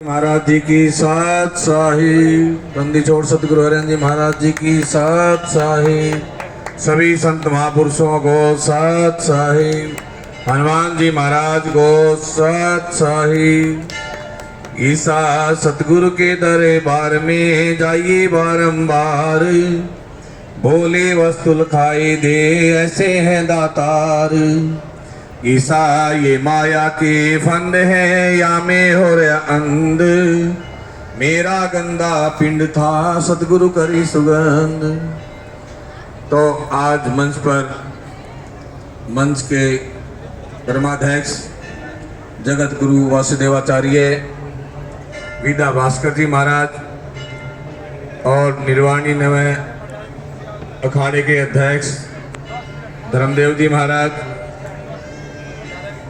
महाराज जी की सात शाही, बंदी छोड़ सतगुरु हरिहर जी महाराज जी की सात शाही, सभी संत महापुरुषों को सात शाही, हनुमान जी महाराज को सात शाही। ईसा सतगुरु के दरबार में जाइए बारंबार, भोले वस्तु खाई दे ऐसे हैं दातार। ईसा ये माया के फंद है या में हो रहा अंध, मेरा गंदा पिंड था सतगुरु करी सुगंध। तो आज मंच के धर्माध्यक्ष जगत गुरु वासुदेवाचार्य विद्या भास्कर जी महाराज और निर्वाणी नवे अखाड़े के अध्यक्ष धर्मदेव जी महाराज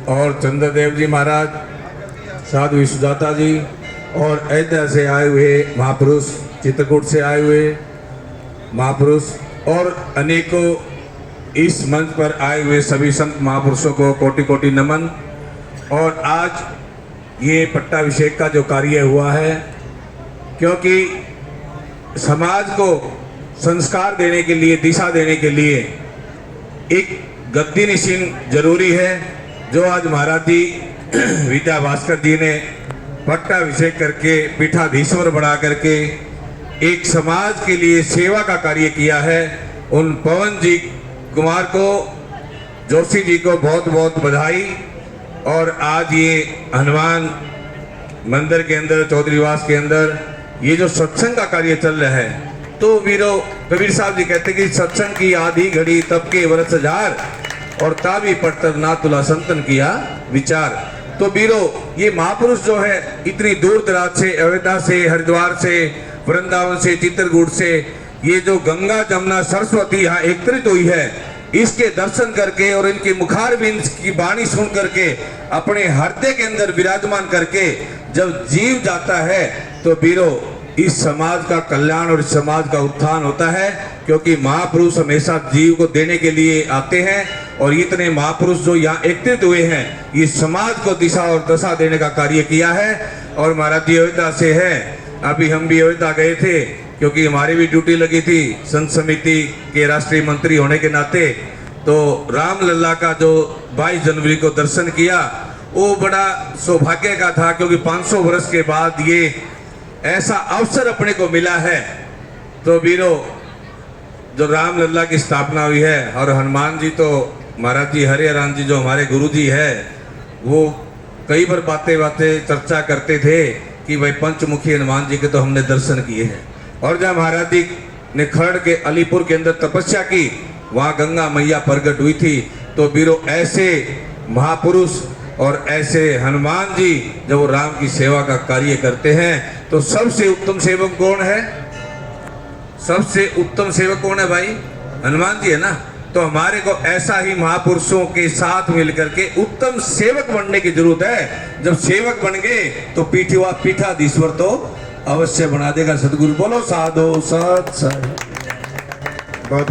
और चंद्रदेव जी महाराज, साधु विश्वदाता जी और अयोध्या से आए हुए महापुरुष, चित्रकूट से आए हुए महापुरुष और अनेकों इस मंच पर आए हुए सभी संत महापुरुषों को कोटि कोटि नमन। और आज ये पट्टाभिषेक का जो कार्य हुआ है, क्योंकि समाज को संस्कार देने के लिए, दिशा देने के लिए एक गद्दी निशीन जरूरी है, जो आज महाराज जी विद्या भास्कर जी ने पट्टाभिषेक करके पीठाधीश्वर बना करके एक समाज के लिए सेवा का कार्य किया है। उन पवन जी कुमार को, जोशी जी को बहुत बहुत बधाई। और आज ये हनुमान मंदिर के अंदर, चौधरीवास के अंदर ये जो सत्संग का कार्य चल रहा है, तो वीरों कबीर साहब जी कहते कि सत्संग की आधी घड़ी तब के वर्ष हजार, और ताबी पट्टर ना तुला संतन किया विचार। तो वीरों ये महापुरुष जो है इतनी दूर दराज से, अयोध्या से, हरिद्वार से, वृंदावन से, चित्रकूट से, ये जो गंगा जमुना सरस्वती यहाँ एकत्रित हुई है, इसके दर्शन करके और इनके मुखारबिंद की वाणी सुन करके अपने हृदय के अंदर विराजमान करके जब जीव जाता है, तो वीरों इस समाज का कल्याण और इस समाज का उत्थान होता है। क्योंकि महापुरुष हमेशा जीव को देने के लिए आते हैं, और इतने महापुरुष जो यहाँ एकत्रित हुए हैं, ये समाज को दिशा और दशा देने का कार्य किया है। और महाराज जी अयोध्या से है, अभी हम भी अयोध्या गए थे, क्योंकि हमारी भी ड्यूटी लगी थी संत समिति के राष्ट्रीय मंत्री होने के नाते। तो राम लल्ला का जो 22 जनवरी को दर्शन किया, वो बड़ा सौभाग्य का था, क्योंकि 500 वर्ष के बाद ये ऐसा अवसर अपने को मिला है। तो वीरों जो राम लल्ला की स्थापना हुई है, और हनुमान जी तो महाराज जी हरिहर जी जो हमारे गुरु जी है, वो कई बार बातें चर्चा करते थे कि भाई पंचमुखी हनुमान जी के तो हमने दर्शन किए हैं। और जब महाराज जी ने खरड़ के अलीपुर के अंदर तपस्या की, वहाँ गंगा मैया प्रकट हुई थी। तो वीरों ऐसे महापुरुष और ऐसे हनुमान जी जब वो राम की सेवा का कार्य करते हैं, तो सबसे उत्तम सेवक कौन है? सबसे उत्तम सेवक कौन है भाई? हनुमान जी है ना। तो हमारे को ऐसा ही महापुरुषों के साथ मिलकर के उत्तम सेवक बनने की जरूरत है। जब सेवक बन गए तो पीठाधीश्वर तो अवश्य बना देगा सतगुरु। बोलो साधो सत। बहुत बहुत